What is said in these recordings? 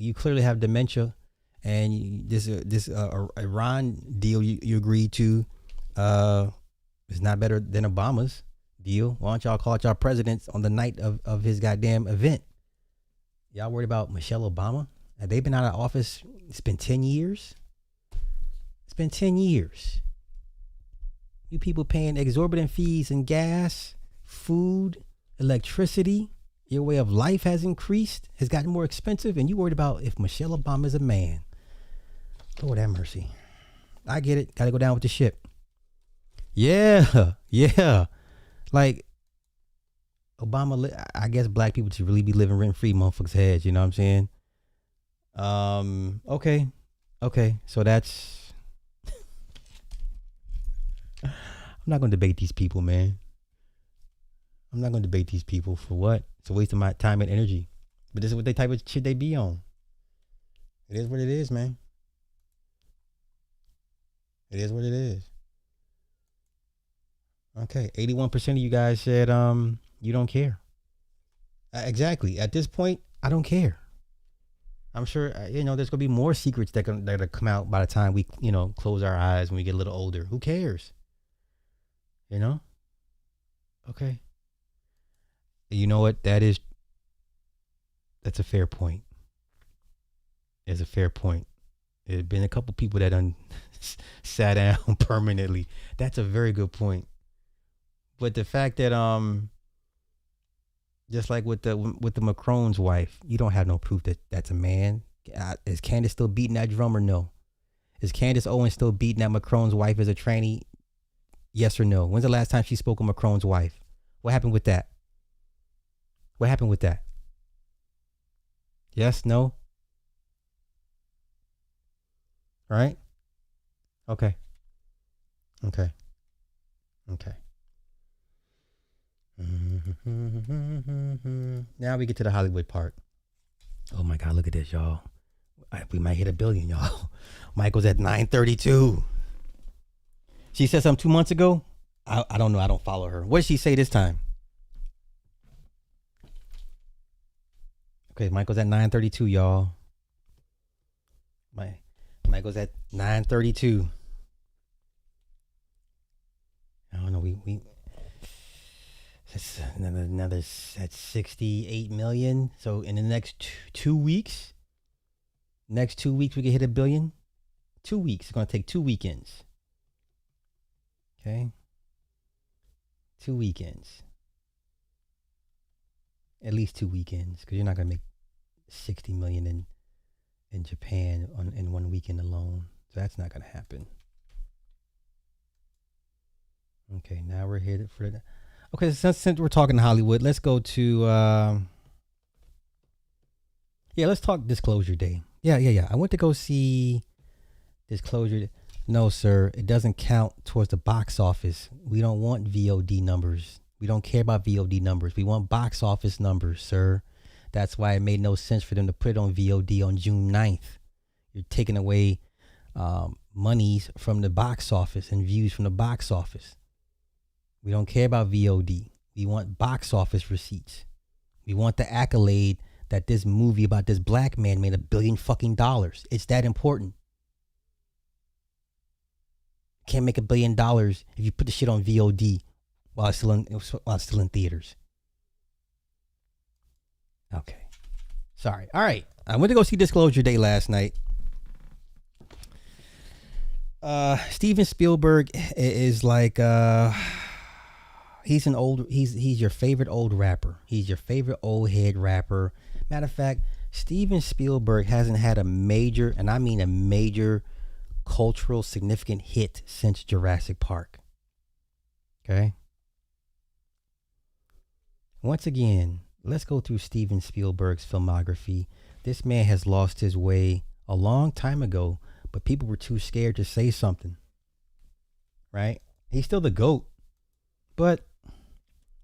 you clearly have dementia, and this Iran deal you agreed to is not better than Obama's deal. Why don't y'all call out y'all presidents on the night of his goddamn event? Y'all worried about Michelle Obama? Have they been out of office? It's been 10 years. It's been 10 years. You people paying exorbitant fees in gas, food, electricity. Your way of life has increased, has gotten more expensive, and you worried about if Michelle Obama is a man. Lord have mercy. I get it. Got to go down with the ship. Yeah. Like, Obama, I guess black people should really be living rent-free motherfuckers' heads, you know what I'm saying? Okay. So that's... I'm not going to debate these people, man. I'm not going to debate these people for what? It's a waste of my time and energy. But this is what they type of shit they be on. It is what it is, man. It is what it is. Okay, 81% of you guys said you don't care. Exactly. At this point, I don't care. I'm sure there's gonna be more secrets that come out by the time we close our eyes when we get a little older. Who cares? Okay. You know what? That's a fair point. It's a fair point. There's been a couple people that sat down permanently. That's a very good point. But the fact that just like with the Macron's wife, you don't have no proof that that's a man. Is Candace still beating that drum or no? Is Candace Owens still beating that Macron's wife as a tranny? Yes or no? When's the last time she spoke of Macron's wife? What happened with that? What happened with that? Yes, no? Right? Okay. Now we get to the Hollywood part. Oh my God, look at this, y'all. We might hit 1 billion, y'all. Michael's at 932. She said something 2 months ago. I don't know. I don't follow her. What did she say this time? Okay, Michael's at 932, y'all. Michael's at 932. I don't know. We that's another that's 68 million. So in the next 2 weeks, we can hit 1 billion. 2 weeks. It's gonna take 2 weekends. Okay. 2 weekends. At least 2 weekends, because you're not gonna make 60 million in Japan in 1 weekend alone. So that's not gonna happen. Okay, now we're here for the. Okay, since we're talking Hollywood, let's go to let's talk Disclosure Day. Yeah. I went to go see Disclosure. No, sir, it doesn't count towards the box office. We don't want VOD numbers. We don't care about VOD numbers. We want box office numbers, sir. That's why it made no sense for them to put it on VOD on June 9th. You're taking away monies from the box office and views from the box office. We don't care about VOD. We want box office receipts. We want the accolade that this movie about this black man made $1 billion fucking dollars. It's that important. Can't make $1 billion if you put the shit on VOD while it's still in theaters. Okay. Sorry. All right. I went to go see Disclosure Day last night. Steven Spielberg is like he's your favorite old rapper. He's your favorite old head rapper. Matter of fact, Steven Spielberg hasn't had a major, and I mean a major, cultural significant hit since Jurassic Park. Okay? Once again, let's go through Steven Spielberg's filmography. This man has lost his way a long time ago, but people were too scared to say something. Right? He's still the GOAT. But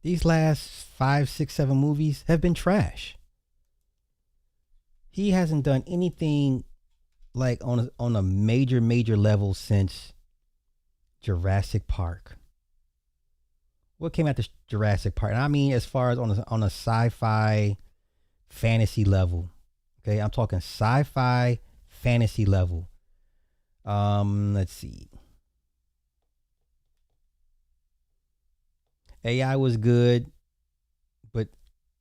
these last 5, 6, 7 movies have been trash. He hasn't done anything like on a major level since Jurassic Park. What came after Jurassic Park? And I mean, as far as on a sci-fi fantasy level, Okay, I'm talking sci-fi fantasy level. Let's see. AI was good, but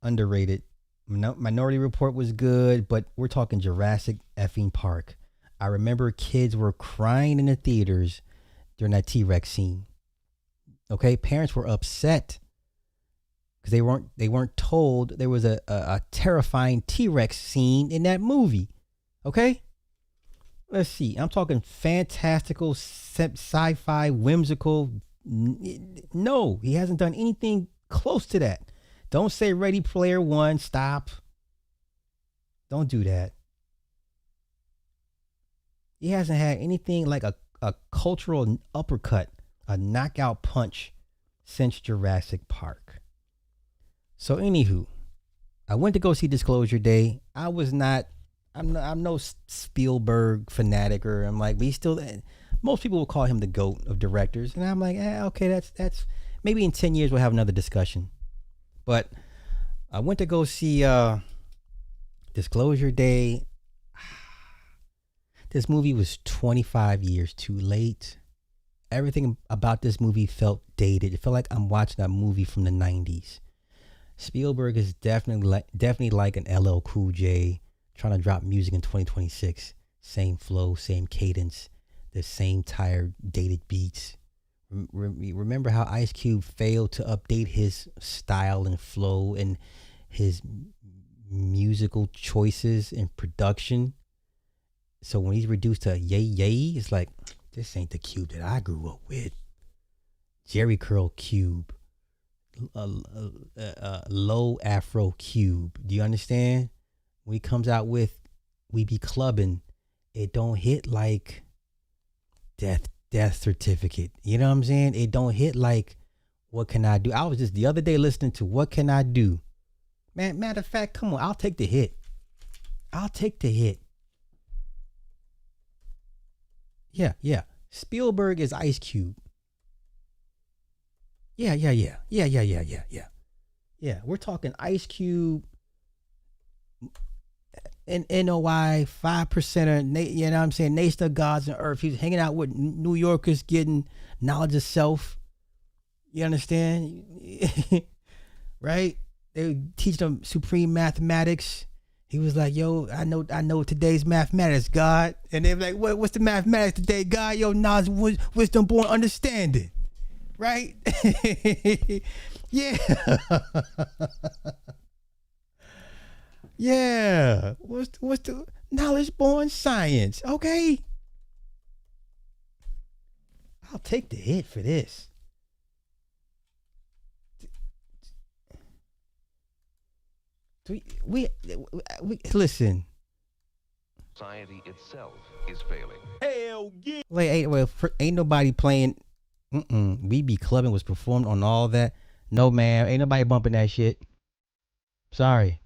underrated. Minority Report was good, but we're talking Jurassic effing Park. I remember kids were crying in the theaters during that T-Rex scene. Okay, parents were upset because they weren't told there was a terrifying T-Rex scene in that movie. Okay, let's see. I'm talking fantastical, sci-fi, whimsical. No, he hasn't done anything close to that. Don't say Ready Player One. Stop. Don't do that. He hasn't had anything like a cultural uppercut, a knockout punch since Jurassic Park. So, anywho, I went to go see Disclosure Day. I'm no Spielberg fanatic, or I'm like, but he's still. Most people will call him the GOAT of directors, and I'm like, okay, that's maybe in 10 years we'll have another discussion. But I went to go see Disclosure Day. This movie was 25 years too late. Everything about this movie felt dated. It felt like I'm watching a movie from the 90s. Spielberg is definitely like an LL Cool J trying to drop music in 2026. Same flow, same cadence, the same tired, dated beats. Remember how Ice Cube failed to update his style and flow and his musical choices and production? So when he's reduced to yay yay, it's like, this ain't the Cube that I grew up with. Jerry Curl Cube, low Afro Cube. Do you understand? When he comes out with "We Be Clubbing," it don't hit like death certificate. You know what I'm saying? It don't hit like What Can I Do. I was just the other day listening to What Can I Do. Man, matter of fact, come on, I'll take the hit. I'll take the hit. Yeah. Spielberg is Ice Cube. Yeah. Yeah, we're talking Ice Cube and NOI, 5%er, you know what I'm saying? Nation of Gods and Earth. He's hanging out with New Yorkers getting knowledge of self. You understand? Right? They teach them supreme mathematics. He was like, yo, I know today's mathematics, God. And they're like, what's the mathematics today, God? Yo, knowledge, wisdom, born understanding. Right? Yeah. Yeah. What's the knowledge born science? Okay. I'll take the hit for this. We listen. Society itself is failing. Hell yeah. Ain't nobody playing. We Be Clubbing was performed on all that. No, man. Ain't nobody bumping that shit. Sorry.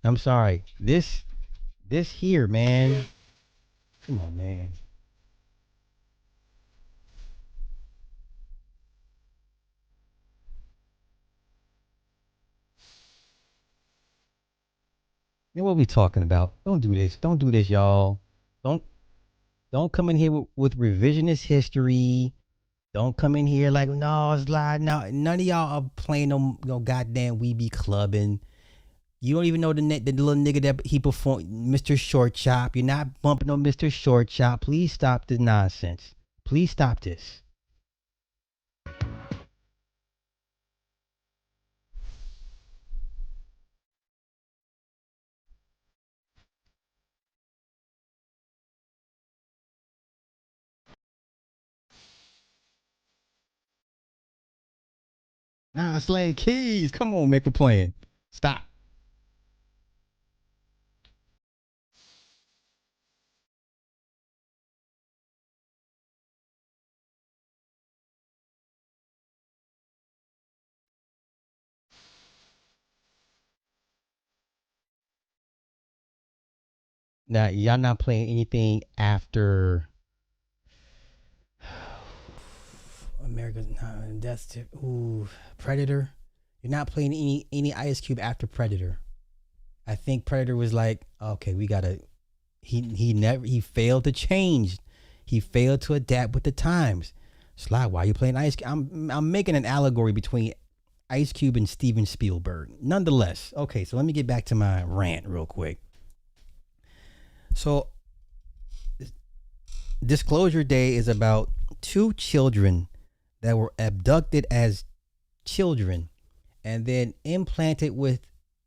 I'm sorry. This here, man. Come on, man. You know what we talking about? Don't do this. Don't do this, y'all. Don't don't come in here with revisionist history. Don't come in here like, no, it's live. No, none of y'all are playing no goddamn We Be Clubbing. You don't even know the little nigga that he performed, Mr. Short Chop. You're not bumping on Mr. Short Chop. Please stop this nonsense. Please stop this. Nah, Slay Keys. Come on, make a plan. Stop. Now, y'all not playing anything after America's Death Tip. Ooh, Predator. You're not playing any Ice Cube after Predator. I think Predator was like, okay, we gotta. He failed to change. He failed to adapt with the times. Sly, why are you playing Ice Cube? I'm making an allegory between Ice Cube and Steven Spielberg. Nonetheless, okay, so let me get back to my rant real quick. So, Disclosure Day is about two children that were abducted as children and then implanted with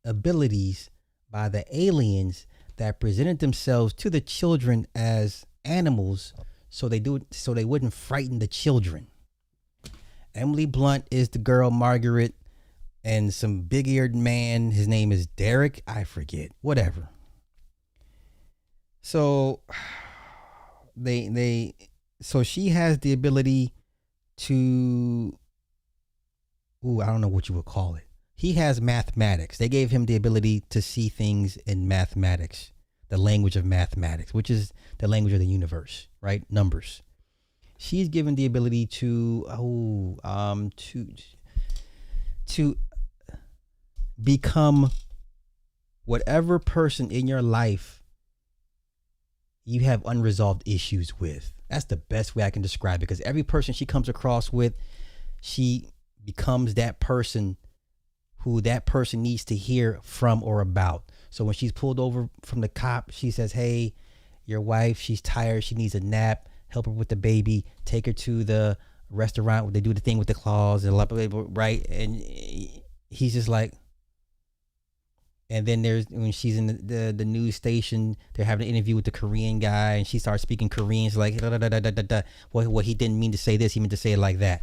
abilities by the aliens that presented themselves to the children as animals so they wouldn't frighten the children. Emily Blunt is the girl, Margaret, and some big-eared man, his name is Derek, I forget, whatever. So so she has the ability to, I don't know what you would call it. He has mathematics. They gave him the ability to see things in mathematics, the language of mathematics, which is the language of the universe, right? Numbers. She's given the ability to become whatever person in your life you have unresolved issues with. That's the best way I can describe it, because every person she comes across with, she becomes that person who that person needs to hear from or about. So when she's pulled over from the cop, she says, hey, your wife, she's tired, she needs a nap, help her with the baby, take her to the restaurant where they do the thing with the claws and right? And he's just like, and then there's when she's in the news station, they're having an interview with the Korean guy, and she starts speaking Korean. She's like, well, he didn't mean to say this, he meant to say it like that.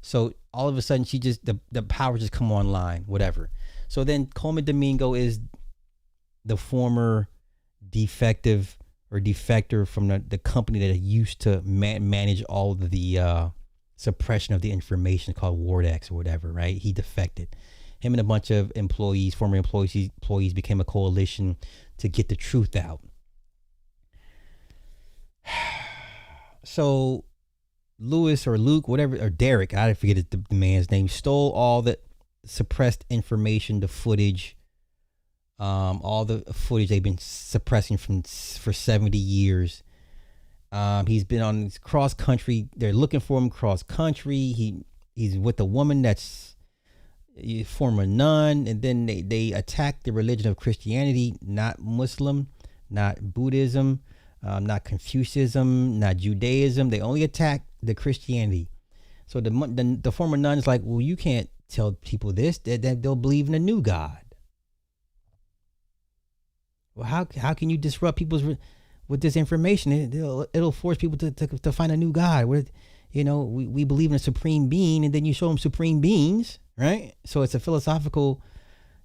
So all of a sudden, she just the power just come online, whatever. So then Coleman Domingo is the former defector from the company that used to manage all of the suppression of the information called Wardex or whatever, right? He defected. Him and a bunch of former employees became a coalition to get the truth out. So Lewis or Luke, whatever, or Derek, I forget the man's name, stole all the suppressed information, the footage, all the footage they've been suppressing for 70 years. He's been on cross country. They're looking for him cross country. He's with a woman that's a former nun, and then they attack the religion of Christianity, not Muslim, not Buddhism, not Confucianism, not Judaism. They only attack the Christianity. So the former nun is like, well, you can't tell people this, that they'll believe in a new God. Well, how can you disrupt people's with this information? It'll force people to find a new God. We believe in a supreme being, and then you show them supreme beings, right? So it's a philosophical.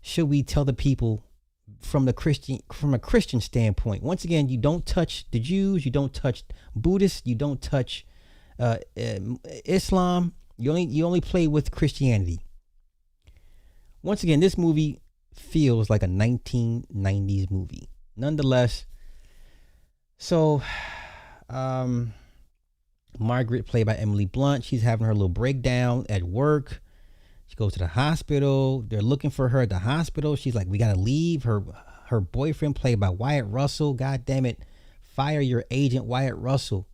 Should we tell the people from a Christian standpoint? Once again, you don't touch the Jews, you don't touch Buddhists, you don't touch Islam. You only play with Christianity. Once again, this movie feels like a 1990s movie. Nonetheless, so Margaret, played by Emily Blunt, she's having her little breakdown at work. She goes to the hospital. They're looking for her at the hospital. She's like, we gotta leave. Her boyfriend, played by Wyatt Russell, god damn it, fire your agent, Wyatt Russell.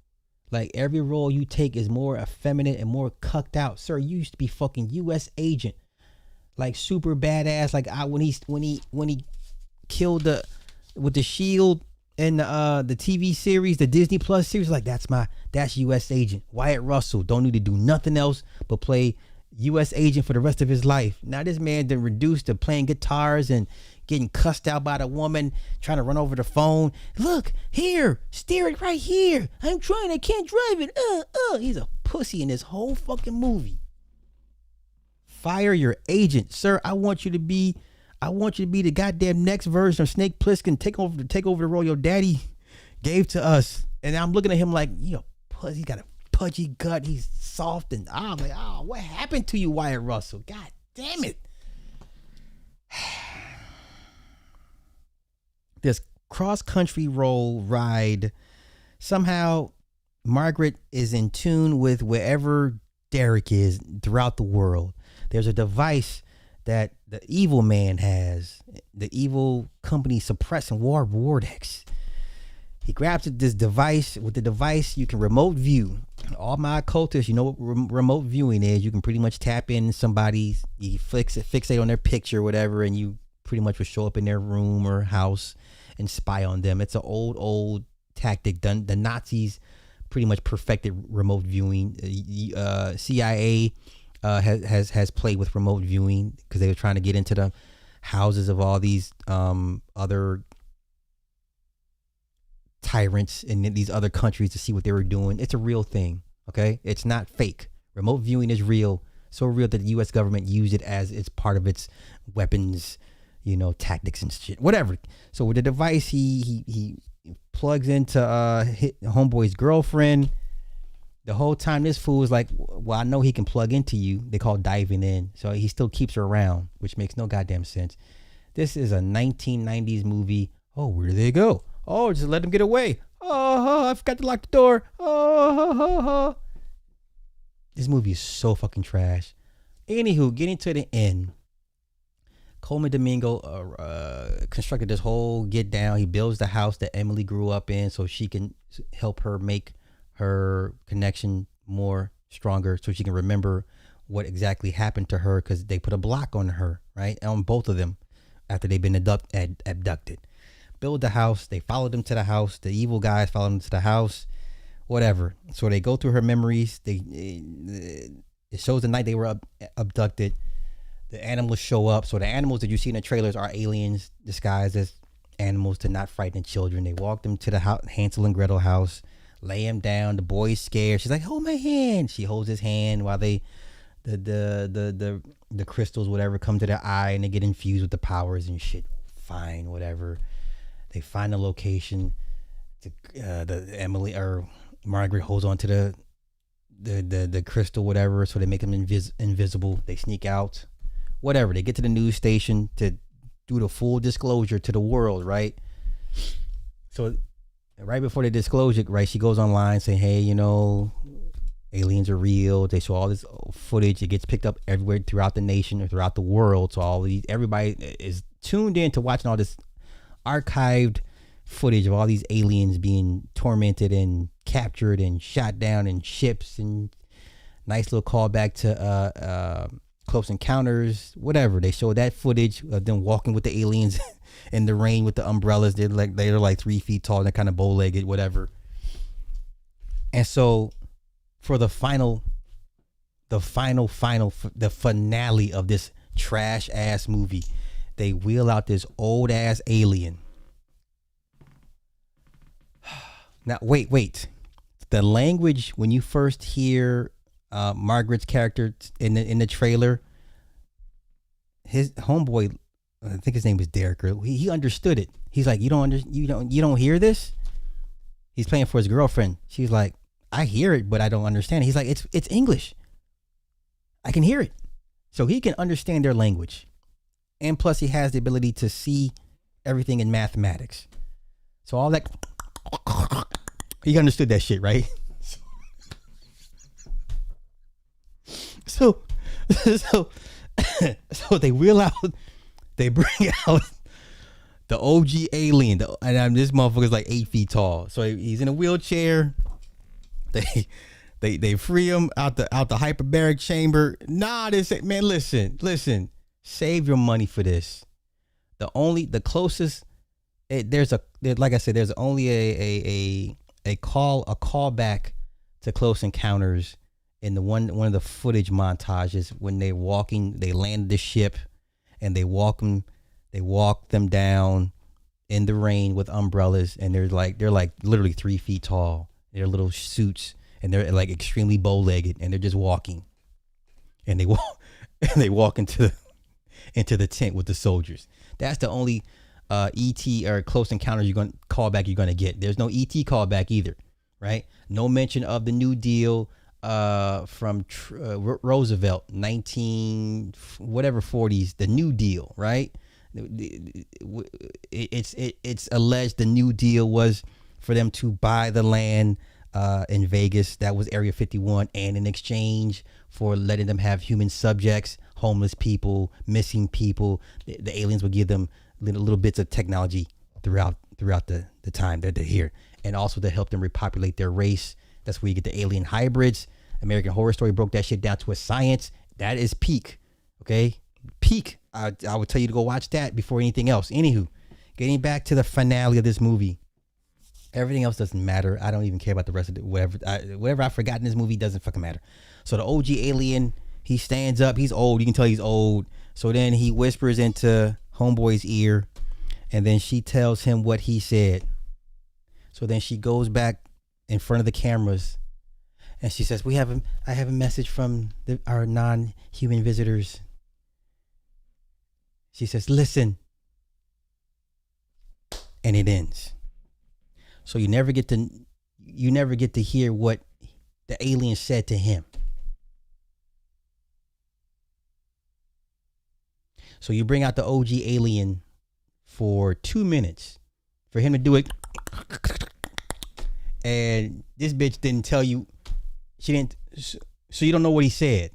Like, every role you take is more effeminate and more cucked out. Sir, you used to be fucking U.S. agent, like super badass. Like when he killed with the shield in the TV series, the Disney Plus series, like that's U.S. agent Wyatt Russell. Don't need to do nothing else but play U.S. agent for the rest of his life. Now this man been reduced to playing guitars and getting cussed out by the woman trying to run over the phone. Look here, steer it right here. I'm trying, I can't drive it. He's a pussy in this whole fucking movie. Fire your agent, sir. I want you to be the goddamn next version of Snake Plissken. Take over the role your daddy gave to us. And I'm looking at him like, pussy. He got a pudgy gut. He's soft, and I'm like, oh, what happened to you, Wyatt Russell? God damn it. This cross-country ride, somehow Margaret is in tune with wherever Derek is throughout the world. There's a device that the evil man has, the evil company suppressing War Vortex. He grabs this device. With the device, you can remote view. All my occultists, you know what remote viewing is. You can pretty much tap in somebody's, you fixate on their picture, whatever, and you pretty much will show up in their room or house and spy on them. It's an old tactic done. The Nazis pretty much perfected remote viewing. CIA has played with remote viewing because they were trying to get into the houses of all these other tyrants in these other countries to see what they were doing. It's a real thing, okay? It's not fake. Remote viewing is real, so real that the U.S. government used it as it's part of its weapons, tactics and shit, whatever. So with the device, he plugs into homeboy's girlfriend. The whole time this fool is like, well, I know he can plug into you. They call diving in. So he still keeps her around, which makes no goddamn sense. This is a 1990s movie. Oh, where do they go? Oh, just let them get away. Oh, I forgot to lock the door. Oh. This movie is so fucking trash. Anywho, getting to the end. Coleman Domingo constructed this whole get down. He builds the house that Emily grew up in so she can help her make her connection more stronger, so she can remember what exactly happened to her, because they put a block on her, right? On both of them after they've been abducted. Build the house. They followed them to the house. The evil guys followed them to the house. Whatever. So they go through her memories. It shows the night they were abducted. The animals show up. So the animals that you see in the trailers are aliens disguised as animals to not frighten children. They walk them to the Hansel and Gretel house, lay him down. The boy's scared. She's like, hold my hand. She holds his hand while the crystals, whatever, come to their eye and they get infused with the powers and shit. Fine, whatever. They find the location. The Emily or Margaret holds on to the crystal, whatever. So they make them invisible. They sneak out, whatever. They get to the news station to do the full disclosure to the world, right? So right before the disclosure, right, she goes online saying, hey, aliens are real. They show all this footage. It gets picked up everywhere throughout the nation or throughout the world. So everybody is tuned in to watching all this archived footage of all these aliens being tormented and captured and shot down in ships, and nice little callback to Close Encounters, whatever. They show that footage of them walking with the aliens in the rain with the umbrellas. They're like 3 feet tall and they're kind of bow-legged, whatever. And so for the finale of this trash ass movie, they wheel out this old ass alien. Now wait. The language, when you first hear Margaret's character in the trailer, his homeboy, I think his name was Derek, he understood it. He's like, you don't hear this? He's playing for his girlfriend. She's like, I hear it, but I don't understand it. He's like, it's English. I can hear it. So he can understand their language. And plus he has the ability to see everything in mathematics. So all that, he understood that shit, right? So they wheel out, they bring out the OG alien, and this motherfucker's like 8 feet tall. So he's in a wheelchair. They free him out the hyperbaric chamber. Nah, man, listen. Save your money for this. The closest, like I said, there's only a callback to Close Encounters in one of the footage montages when they land the ship and they walk them down in the rain with umbrellas, and they're like literally 3 feet tall. They're little suits and they're like extremely bow-legged, and they're just walking, and they walk into the tent with the soldiers. That's the only ET or Close Encounters you're going to get. There's no ET callback either, right? No mention of the New Deal from Roosevelt, 40s, the New Deal, right? It's alleged the New Deal was for them to buy the land in Vegas, that was Area 51, and in exchange for letting them have human subjects, homeless people, missing people. The aliens would give them little bits of technology throughout the time that they're here, and also to help them repopulate their race. That's where you get the alien hybrids. American Horror Story broke that shit down to a science. That is peak. Okay, peak. I would tell you to go watch that before anything else. Anywho, getting back to the finale of this movie. Everything else doesn't matter. I don't even care about the rest of it. Whatever I forgot in this movie doesn't fucking matter. So the OG alien, he stands up. He's old. You can tell he's old. So then he whispers into Homeboy's ear, and then she tells him what he said. So then she goes back in front of the cameras, and she says, I have a message from our non-human visitors. She says, listen. And it ends. So you never get to hear what the alien said to him. So you bring out the OG alien for 2 minutes for him to do it, and this bitch didn't tell you. She didn't. So you don't know what he said.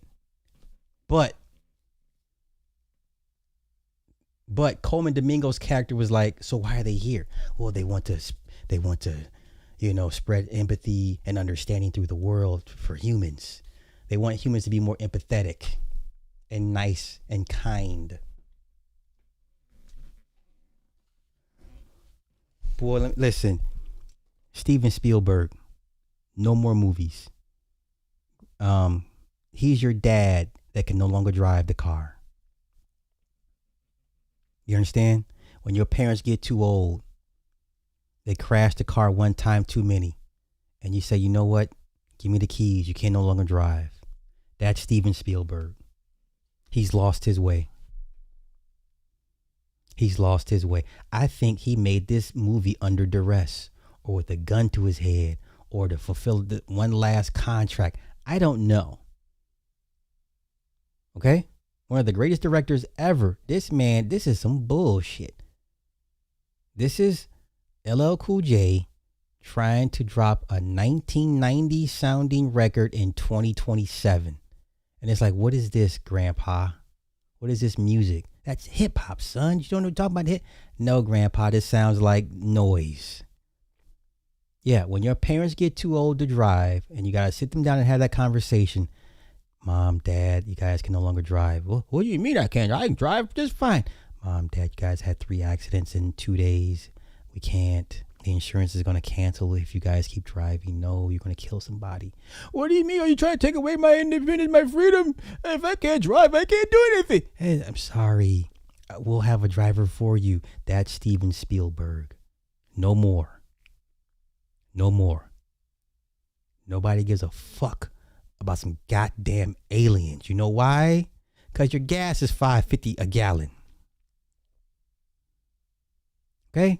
But Coleman Domingo's character was like, so why are they here? Well, they want to, spread empathy and understanding through the world for humans. They want humans to be more empathetic and nice and kind. Boy, listen, Steven Spielberg, no more movies. He's your dad that can no longer drive the car. You understand? When your parents get too old, they crash the car one time too many, and you say, you know what? Give me the keys. You can no longer drive. That's Steven Spielberg. He's lost his way. He's lost his way. I think he made this movie under duress, or with a gun to his head, or to fulfill the one last contract. I don't know. Okay? One of the greatest directors ever. This is some bullshit. This is LL Cool J trying to drop a 1990 sounding record in 2027. And it's like, what is this, Grandpa? What is this music? That's hip hop, son. You don't know what I'm talking about? No, Grandpa, this sounds like noise. Yeah, when your parents get too old to drive and you got to sit them down and have that conversation. Mom, Dad, you guys can no longer drive. Well, what do you mean I can't? I can drive just fine. Mom, Dad, you guys had 3 accidents in 2 days. We can't. The insurance is going to cancel if you guys keep driving. No, you're going to kill somebody. What do you mean? Are you trying to take away my independence, my freedom? If I can't drive, I can't do anything. Hey, I'm sorry. We'll have a driver for you. That's Steven Spielberg. No more. No more. Nobody gives a fuck about some goddamn aliens. You know why? Because your gas is $5.50 a gallon. Okay?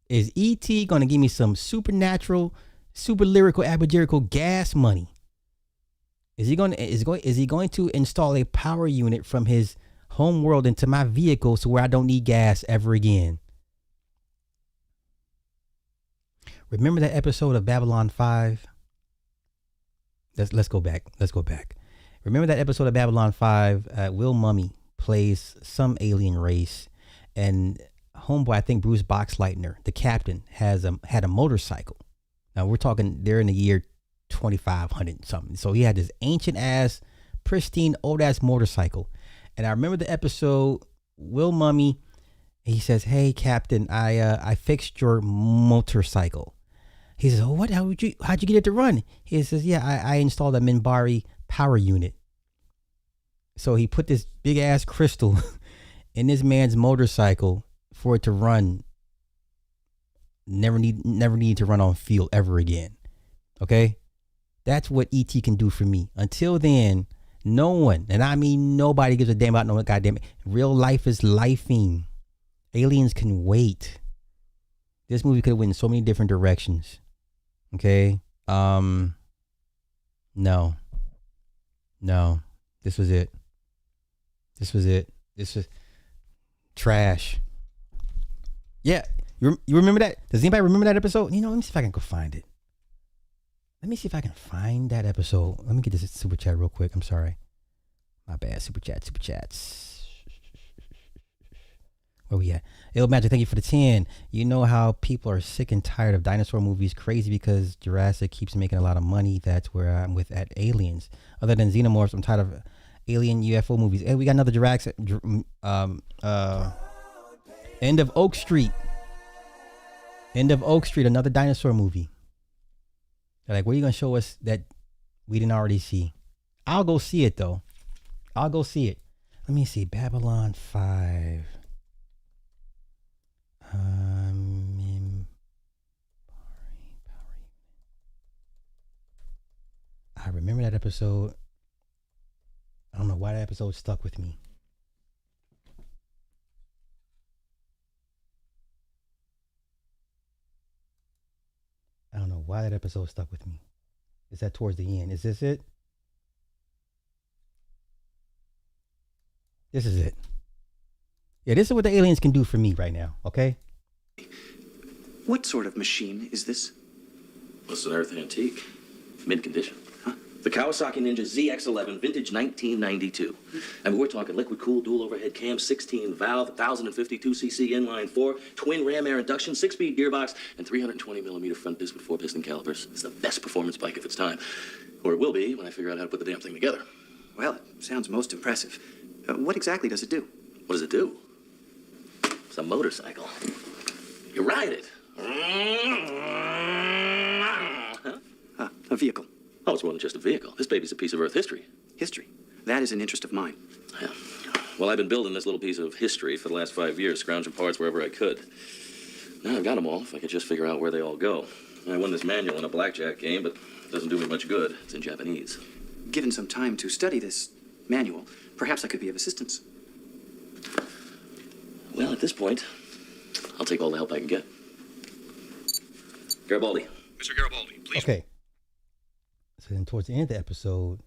Is E.T. going to give me some supernatural, super lyrical, abajerical gas money? Is he going to install a power unit from his home world into my vehicle so where I don't need gas ever again? Remember that episode of Babylon 5? Let's go back. Remember that episode of Babylon 5? Will Mummy plays some alien race, and homeboy, I think Bruce Boxleitner, the captain, had a motorcycle. Now we're talking, they're in the year 2500 something. So he had this ancient ass, pristine, old ass motorcycle. And I remember the episode, Will Mummy, he says, "Hey Captain, I fixed your motorcycle." He says, "Oh, what? How'd you get it to run?" He says, "Yeah, I installed a Minbari power unit." So he put this big ass crystal in this man's motorcycle for it to run. Never need to run on fuel ever again. Okay? That's what ET can do for me. Until then, no one, and I mean nobody, gives a damn about no goddamn. Real life is lifing. Aliens can wait. This movie could have went in so many different directions. Okay? No. This was it. This was trash. Yeah. You remember that? Does anybody remember that episode? Let me see if I can go find it. Let me see if I can find that episode. Let me get this super chat real quick. I'm sorry. My bad. Super chats. Where we at? Ill Magic, thank you for the 10. You know how people are sick and tired of dinosaur movies, crazy because Jurassic keeps making a lot of money. That's where I'm with at Aliens. Other than Xenomorphs, I'm tired of alien UFO movies. Hey, we got another Jurassic. End of Oak Street. End of Oak Street, another dinosaur movie. They're like, what are you gonna show us that we didn't already see? I'll go see it though. I'll go see it. Let me see. Babylon 5. I remember that episode. I don't know why that episode stuck with me. I don't know why that episode stuck with me. Is that towards the end? Is this it? This is it. Yeah, this is what the aliens can do for me right now, okay? What sort of machine is this? It's an Earth antique. Mint condition. Huh? The Kawasaki Ninja ZX11, vintage 1992. I mean, we're talking liquid cooled dual overhead cam, 16 valve, 1052cc inline 4, twin ram air induction, 6-speed gearbox, and 320 millimeter front disc with 4 piston calipers. It's the best performance bike of its time. Or it will be when I figure out how to put the damn thing together. Well, it sounds most impressive. What exactly does it do? What does it do? It's a motorcycle. You ride it. A vehicle. Oh, it's more than just a vehicle. This baby's a piece of Earth history. History. That is an interest of mine. Yeah. Well, I've been building this little piece of history for the last 5 years, scrounging parts wherever I could. Now I've got them all, if I could just figure out where they all go. I won this manual in a blackjack game, but it doesn't do me much good. It's in Japanese. Given some time to study this manual, perhaps I could be of assistance. Well, at this point, I'll take all the help I can get. Garibaldi. Mr. Garibaldi, please. Okay. So then towards the end of the episode,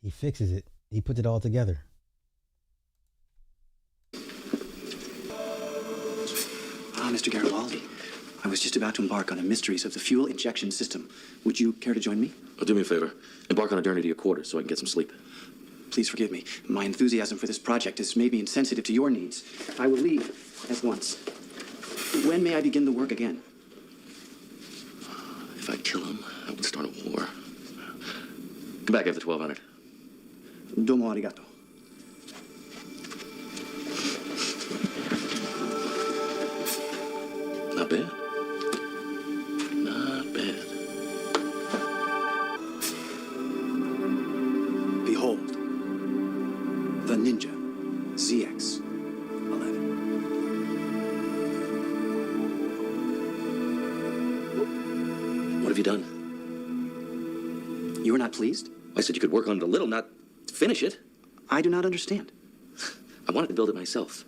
he fixes it. He puts it all together. Mr. Garibaldi, I was just about to embark on the mysteries of the fuel injection system. Would you care to join me? Oh, do me a favor. Embark on a journey to your quarters so I can get some sleep. Please forgive me. My enthusiasm for this project is maybe insensitive to your needs. I will leave at once. When may I begin the work again? If I kill him, I would start a war. Come back after 1200. Domo arigato. Not bad. Not bad. Behold, the Ninja ZX11. What have you done? You are not pleased? I said you could work on it a little, not finish it. I do not understand. I wanted to build it myself.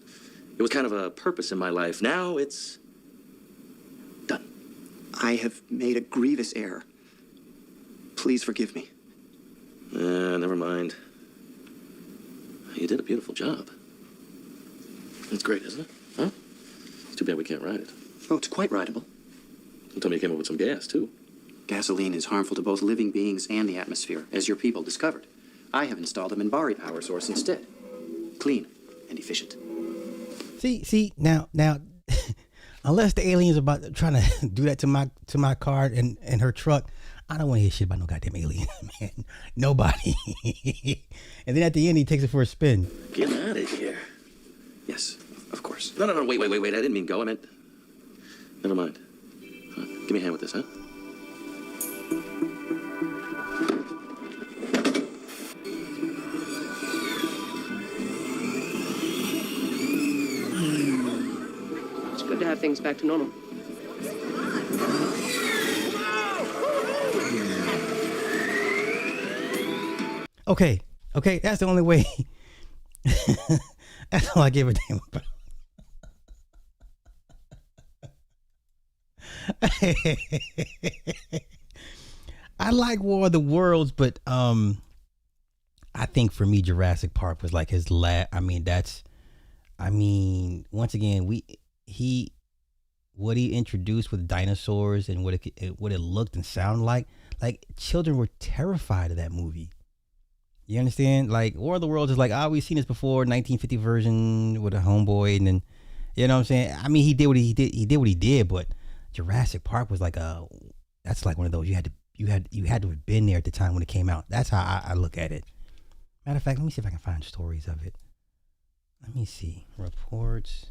It was kind of a purpose in my life. Now it's done. I have made a grievous error. Please forgive me. Never mind. You did a beautiful job. It's great, isn't it? Huh? It's too bad we can't ride it. Oh, it's quite rideable. You told me you came up with some gas, too. Gasoline is harmful to both living beings and the atmosphere, as your people discovered. I have installed a Minbari power source instead. Clean and efficient. See, now, unless the aliens about trying to do that to my car and her truck, I don't want to hear shit about no goddamn alien, man. Nobody. And then at the end, he takes it for a spin. Get out of here. Yes, of course. No, wait. I didn't mean go. I meant... Never mind. Huh? Give me a hand with this, huh? It's good to have things back to normal. Okay, that's the only way. That's all I give a damn about. I like War of the Worlds, but I think for me Jurassic Park was like his last. Once again, what he introduced with dinosaurs and what it looked and sounded like children were terrified of that movie. You understand? Like War of the Worlds is like, we've seen this before, 1950 version with a homeboy, and then, you know what I'm saying? I mean, he did what he did. He did what he did, but Jurassic Park was like that's like one of those you had to have been there at the time when it came out. That's how I look at it. Matter of fact, let me see if I can find stories of it. Let me see reports.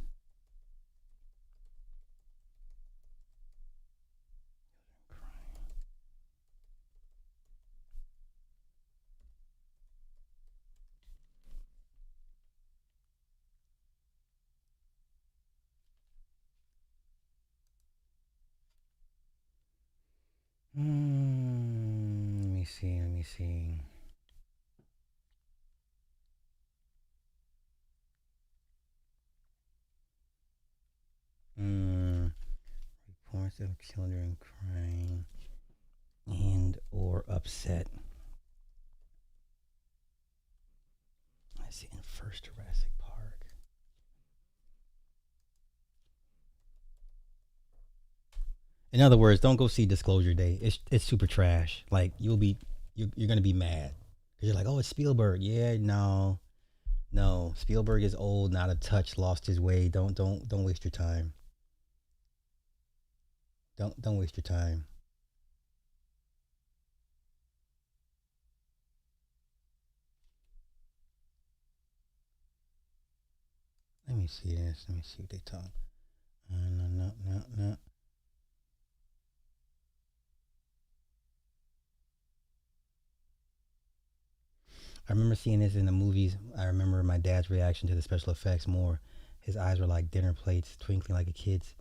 Let me see. Let me see. Reports of children crying and or upset. Let's see, in first Jurassic Park. In other words, don't go see Disclosure Day. It's super trash. Like you're gonna be mad because you're like, oh, it's Spielberg. Yeah, no, Spielberg is old, not a touch, lost his way. Don't waste your time. Don't waste your time. Let me see this. Let me see what they talk. No. I remember seeing this in the movies. I remember my dad's reaction to the special effects more. His eyes were like dinner plates, twinkling like a kid's,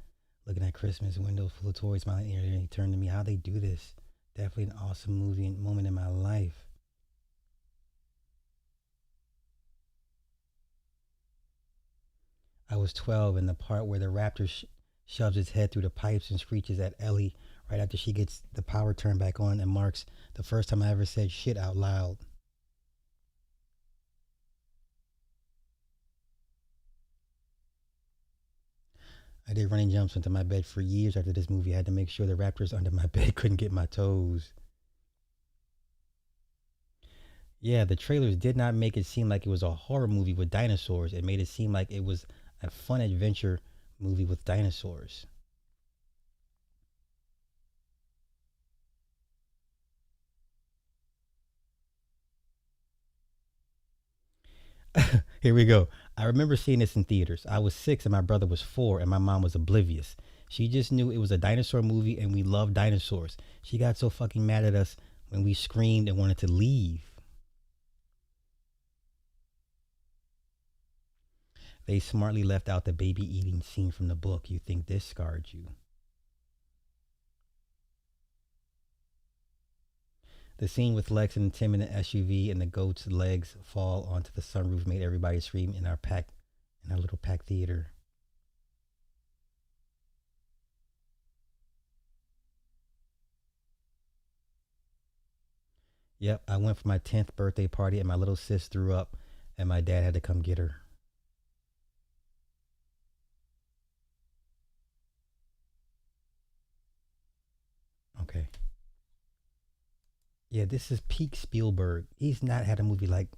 looking at Christmas windows full of toys, smiling. And he turned to me, "How they do this? Definitely an awesome movie and moment in my life." I was 12, and the part where the raptor shoves its head through the pipes and screeches at Ellie right after she gets the power turned back on, and marks the first time I ever said shit out loud. I did running jumps into my bed for years after this movie. I had to make sure the raptors under my bed couldn't get my toes. Yeah, the trailers did not make it seem like it was a horror movie with dinosaurs. It made it seem like it was a fun adventure movie with dinosaurs. Here we go. I remember seeing this in theaters. I was 6 and my brother was 4, and my mom was oblivious. She just knew it was a dinosaur movie and we loved dinosaurs. She got so fucking mad at us when we screamed and wanted to leave. They smartly left out the baby eating scene from the book. You think this scarred you? The scene with Lex and Tim in the SUV and the goat's legs fall onto the sunroof made everybody scream in our little packed theater. Yep, I went for my 10th birthday party and my little sis threw up and my dad had to come get her. Okay. Yeah, this is peak Spielberg. He's not had a movie like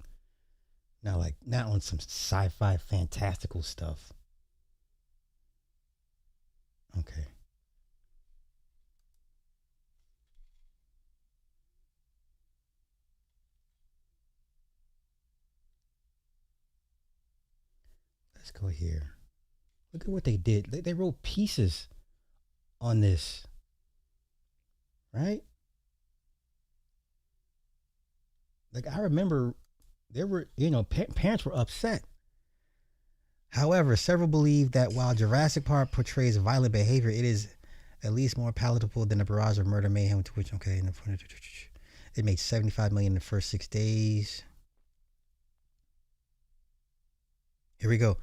not on some sci-fi fantastical stuff. Okay. Let's go here. Look at what they did. They wrote pieces on this. Right? Like I remember there were, parents were upset. However, several believe that while Jurassic Park portrays violent behavior, it is at least more palatable than the barrage of murder mayhem to which, it made $75 million in the first 6 days. Here we go.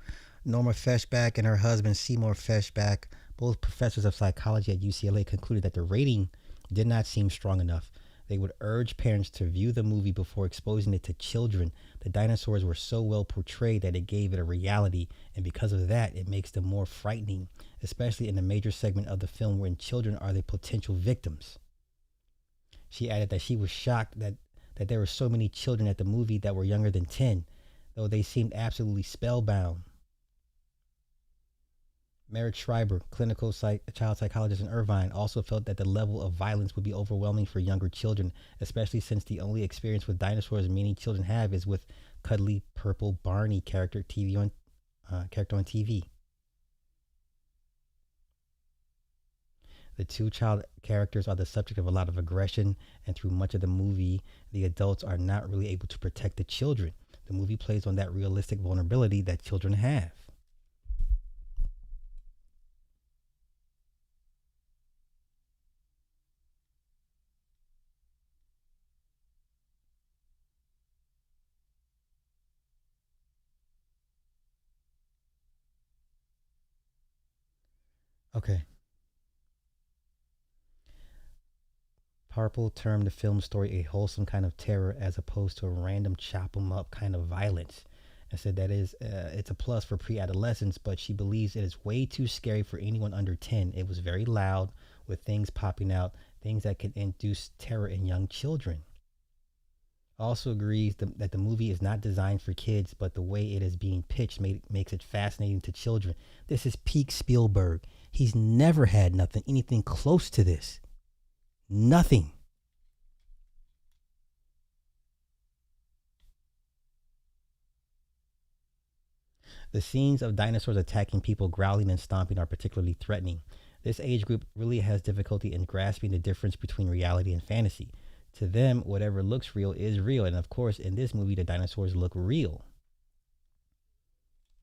Norma Feshbach and her husband Seymour Feshbach, both professors of psychology at UCLA, concluded that the rating did not seem strong enough. They would urge parents to view the movie before exposing it to children. The dinosaurs were so well portrayed that it gave it a reality, and because of that, it makes them more frightening, especially in the major segment of the film wherein children are the potential victims. She added that she was shocked that that there were so many children at the movie that were younger than 10, though they seemed absolutely spellbound. Merritt Schreiber, child psychologist in Irvine, also felt that the level of violence would be overwhelming for younger children, especially since the only experience with dinosaurs many children have is with cuddly purple Barney character on TV. The two child characters are the subject of a lot of aggression, and through much of the movie, the adults are not really able to protect the children. The movie plays on that realistic vulnerability that children have. Okay. Parple termed the film story a wholesome kind of terror as opposed to a random chop 'em up kind of violence, and said that it's a plus for pre-adolescents, but she believes it is way too scary for anyone under 10. It was very loud with things popping out, things that could induce terror in young children. Also agrees that the movie is not designed for kids, but the way it is being pitched makes it fascinating to children. This is peak Spielberg. He's never had anything close to this. Nothing. The scenes of dinosaurs attacking people, growling and stomping are particularly threatening. This age group really has difficulty in grasping the difference between reality and fantasy. To them, whatever looks real is real. And of course, in this movie, the dinosaurs look real.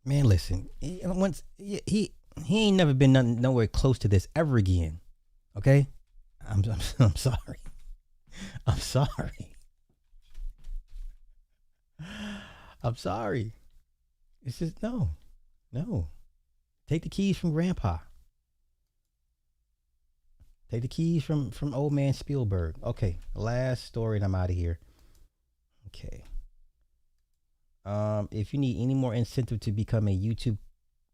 Man, listen, he ain't never been nowhere close to this ever again. Okay? I'm sorry. I'm sorry. I'm sorry. It's just no. Take the keys from Grandpa. Take the keys from old man Spielberg. Okay, last story and I'm out of here. Okay. If you need any more incentive to become a YouTuber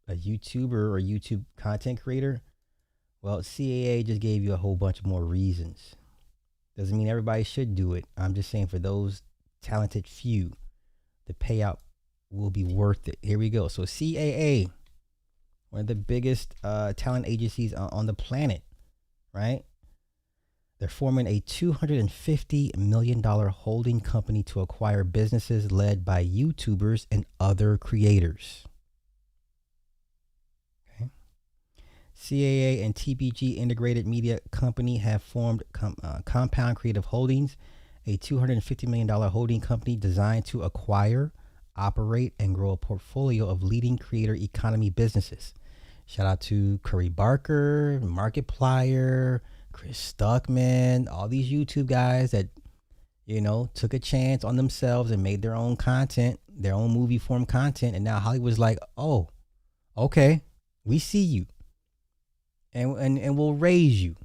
or YouTube content creator, well, CAA just gave you a whole bunch more reasons. Doesn't mean everybody should do it. I'm just saying for those talented few, the payout will be worth it. Here we go. So CAA, one of the biggest talent agencies on the planet, right? They're forming a $250 million holding company to acquire businesses led by YouTubers and other creators. Okay. CAA and TBG Integrated Media Company have formed Compound Creative Holdings, a $250 million holding company designed to acquire, operate, and grow a portfolio of leading creator economy businesses. Shout out to Curry Barker, Markiplier, Chris Stuckman, all these YouTube guys that, took a chance on themselves and made their own content, their own movie form content. And now Hollywood's like, oh, okay, we see you. And we'll raise you.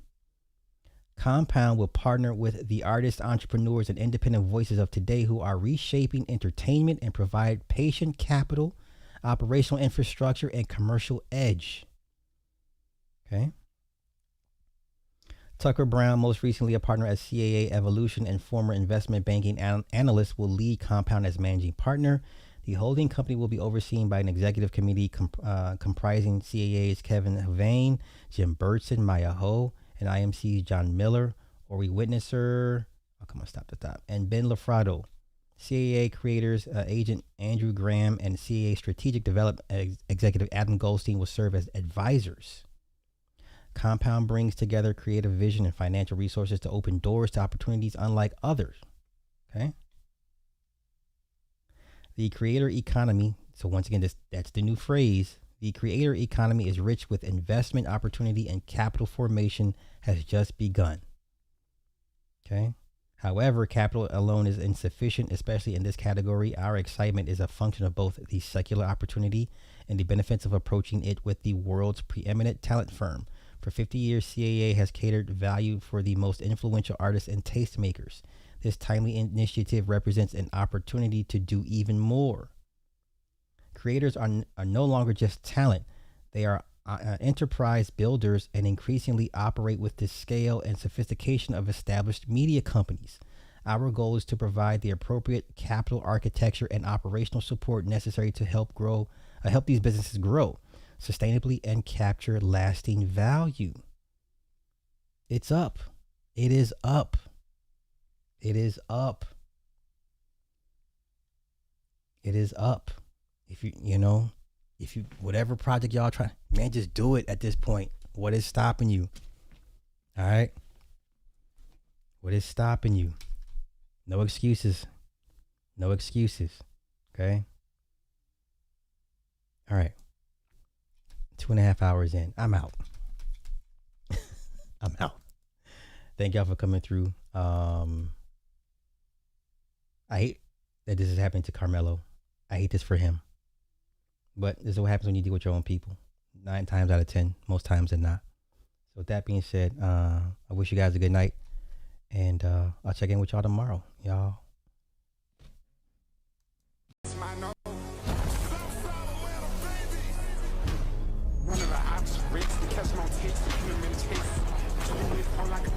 Compound will partner with the artists, entrepreneurs, and independent voices of today who are reshaping entertainment and provide patient capital, operational infrastructure, and commercial edge. Okay. Tucker Brown, most recently a partner at CAA Evolution and former investment banking analyst, will lead Compound as managing partner. The holding company will be overseen by an executive committee comprising CAA's Kevin Havain, Jim Burtson, Maya Ho, and IMC's John Miller, Ori Witnesser, and Ben Lafrado. CAA creators agent Andrew Graham and CAA strategic development executive Adam Goldstein will serve as advisors. Compound brings together creative vision and financial resources to open doors to opportunities unlike others. Okay. The creator economy. So once again, that's the new phrase. The creator economy is rich with investment opportunity and capital formation has just begun. Okay. However, capital alone is insufficient, especially in this category. Our excitement is a function of both the secular opportunity and the benefits of approaching it with the world's preeminent talent firm. For 50 years, CAA has catered value for the most influential artists and tastemakers. This timely initiative represents an opportunity to do even more. Creators are no longer just talent. They are enterprise builders and increasingly operate with the scale and sophistication of established media companies. Our goal is to provide the appropriate capital architecture and operational support necessary to help these businesses grow sustainably and capture lasting value. It's up. It is up. It is up. It is up. If you whatever project y'all try, man, just do it at this point. What is stopping you? All right. What is stopping you? No excuses. No excuses. Okay. All right. 2.5 hours in. I'm out. I'm out. Thank y'all for coming through. I hate that this is happening to Carmelo. I hate this for him. But this is what happens when you deal with your own people. 9 times out of 10, most times than not. So with that being said, I wish you guys a good night. And I'll check in with y'all tomorrow. Y'all. One of the ops rates to catch my taste, human taste. Like a